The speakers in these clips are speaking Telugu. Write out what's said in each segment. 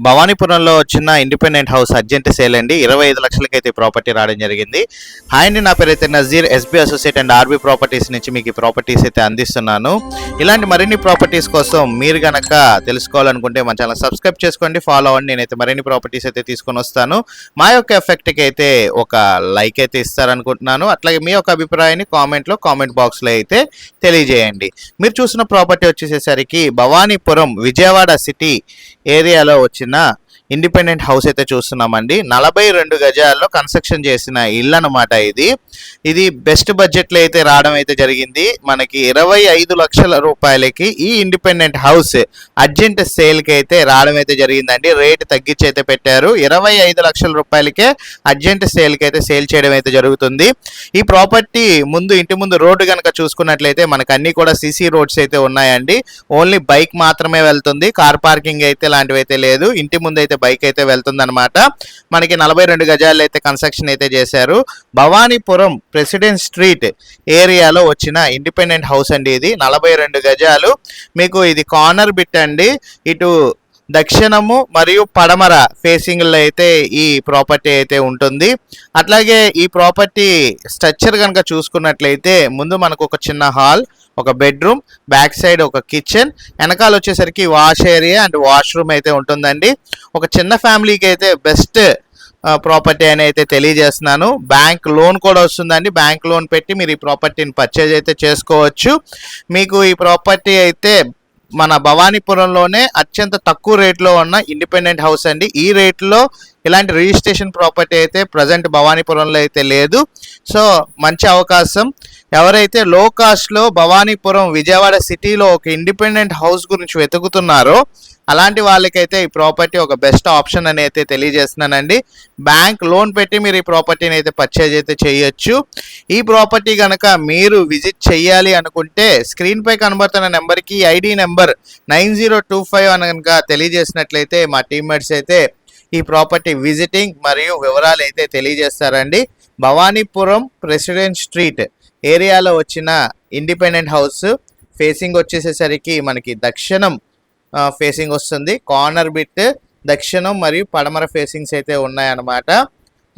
భవానీపురంలో వచ్చిన ఇండిపెండెంట్ హౌస్ అర్జెంట్ సేల్ అండి. 25 లక్షలకైతే ప్రాపర్టీ రావడం జరిగింది. హాయ్ అండి, నా పేరు అయితే Nazeer, SB associate and RB properties నుంచి మీకు ఈ ప్రాపర్టీస్ అయితే అందిస్తున్నాను. ఇలాంటి మరిన్ని ప్రాపర్టీస్ కోసం మీరు గనక తెలుసుకోవాలనుకుంటే మన ఛానల్ సబ్స్క్రైబ్ చేసుకోండి, ఫాలో అవ్వండి. నేనైతే మరిన్ని ప్రాపర్టీస్ అయితే తీసుకొని వస్తాను. మా యొక్క ఎఫెక్ట్కి అయితే ఒక లైక్ అయితే ఇస్తారనుకుంటున్నాను. అట్లాగే మీ యొక్క అభిప్రాయాన్ని కామెంట్ బాక్స్లో అయితే తెలియజేయండి. మీరు చూసిన ప్రాపర్టీ వచ్చేసేసరికి భవానీపురం విజయవాడ సిటీ ఏరియాలో వచ్చిన ఇండిపెండెంట్ హౌస్ అయితే చూస్తున్నామండి. 42 గజాల్లో కన్స్ట్రక్షన్ చేసిన ఇల్లు అనమాట. ఇది బెస్ట్ బడ్జెట్లో అయితే రావడం అయితే జరిగింది. మనకి 25 లక్షల రూపాయలకి ఈ ఇండిపెండెంట్ హౌస్ అర్జెంట్ సేల్కి అయితే రావడం అయితే జరిగిందండి. రేట్ తగ్గించి అయితే పెట్టారు. 25 లక్షల రూపాయలకే అర్జెంట్ సేల్కి అయితే సేల్ చేయడం అయితే జరుగుతుంది. ఈ ప్రాపర్టీ ఇంటి ముందు రోడ్డు కనుక చూసుకున్నట్లయితే మనకు అన్ని కూడా సీసీ రోడ్స్ అయితే ఉన్నాయండి. ఓన్లీ బైక్ మాత్రమే వెళ్తుంది, కార్ పార్కింగ్ అయితే లాంటివి అయితే లేదు. ఇంటి ముందు అయితే బైక్ అయితే వెళ్తుంది అనమాట. మనకి 42 గజాలు అయితే కన్స్ట్రక్షన్ అయితే చేశారు. భవానీపురం ప్రెసిడెంట్ స్ట్రీట్ ఏరియాలో వచ్చిన ఇండిపెండెంట్ హౌస్ అండి. ఇది 42 గజాలు. మీకు ఇది కార్నర్ బిట్ అండి. ఇటు దక్షిణము మరియు పడమర ఫేసింగ్లో అయితే ఈ ప్రాపర్టీ అయితే ఉంటుంది. అట్లాగే ఈ ప్రాపర్టీ స్ట్రక్చర్ కనుక చూసుకున్నట్లయితే ముందు మనకు ఒక చిన్న హాల్, ఒక బెడ్రూమ్, బ్యాక్ సైడ్ ఒక కిచెన్, వెనకాల వచ్చేసరికి వాష్ ఏరియా అండ్ వాష్రూమ్ అయితే ఉంటుందండి. ఒక చిన్న ఫ్యామిలీకి అయితే బెస్ట్ ప్రాపర్టీ అని అయితే తెలియజేస్తున్నాను. బ్యాంక్ లోన్ కూడా వస్తుందండి. బ్యాంక్ లోన్ పెట్టి మీరు ఈ ప్రాపర్టీని పర్చేజ్ అయితే చేసుకోవచ్చు. మీకు ఈ ప్రాపర్టీ అయితే మన భవానీపురంలోనే అత్యంత తక్కువ రేట్లో ఉన్న ఇండిపెండెంట్ హౌస్ అండి. ఈ రేట్లో ఇలాంటి రిజిస్ట్రేషన్ ప్రాపర్టీ అయితే ప్రజెంట్ భవానీపురంలో అయితే లేదు. సో మంచి అవకాశం. ఎవరైతే లో కాస్ట్లో భవానీపురం విజయవాడ సిటీలో ఒక ఇండిపెండెంట్ హౌస్ గురించి వెతుకుతున్నారో అలాంటి వాళ్ళకైతే ఈ ప్రాపర్టీ ఒక బెస్ట్ ఆప్షన్ అని అయితే తెలియజేస్తున్నానండి. బ్యాంక్ లోన్ పెట్టి మీరు ఈ ప్రాపర్టీని అయితే పర్చేజ్ అయితే చేయొచ్చు. ఈ ప్రాపర్టీ కనుక మీరు విజిట్ చేయాలి అనుకుంటే స్క్రీన్ పై కనబడుతున్న నెంబర్కి ఐడి నెంబర్ 9025 అని కనుక తెలియజేసినట్లయితే మా టీమ్మేట్స్ అయితే ఈ ప్రాపర్టీ విజిటింగ్ మరియు వివరాలు అయితే తెలియజేస్తారండి. భవానీపురం ప్రెసిడెంట్ స్ట్రీట్ ఏరియాలో వచ్చిన ఇండిపెండెంట్ హౌస్ ఫేసింగ్ వచ్చేసేసరికి మనకి దక్షిణం ఫేసింగ్ వస్తుంది. కార్నర్ బిట్ దక్షిణం మరియు పడమర ఫేసింగ్స్ అయితే ఉన్నాయన్నమాట.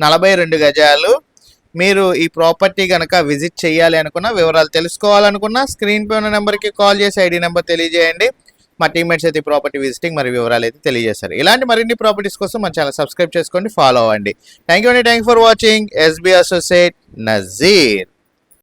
42 గజాలు. మీరు ఈ ప్రాపర్టీ కనుక విజిట్ చేయాలి అనుకున్నా, వివరాలు తెలుసుకోవాలనుకున్నా స్క్రీన్ పై ఉన్న నెంబర్కి కాల్ చేసి ఐడి నెంబర్ తెలియజేయండి. మా టీమ్మేట్స్ అయితే ప్రాపర్టీ విజిటింగ్ మరియు వివరాలు అయితే తెలియజేస్తారు. ఇలాంటి మరిన్ని ప్రాపర్టీస్ కోసం మన ఛానల్ సబ్స్క్రైబ్ చేసుకోండి, ఫాలో అవ్వండి. Thank you for watching. SB associate Nazir.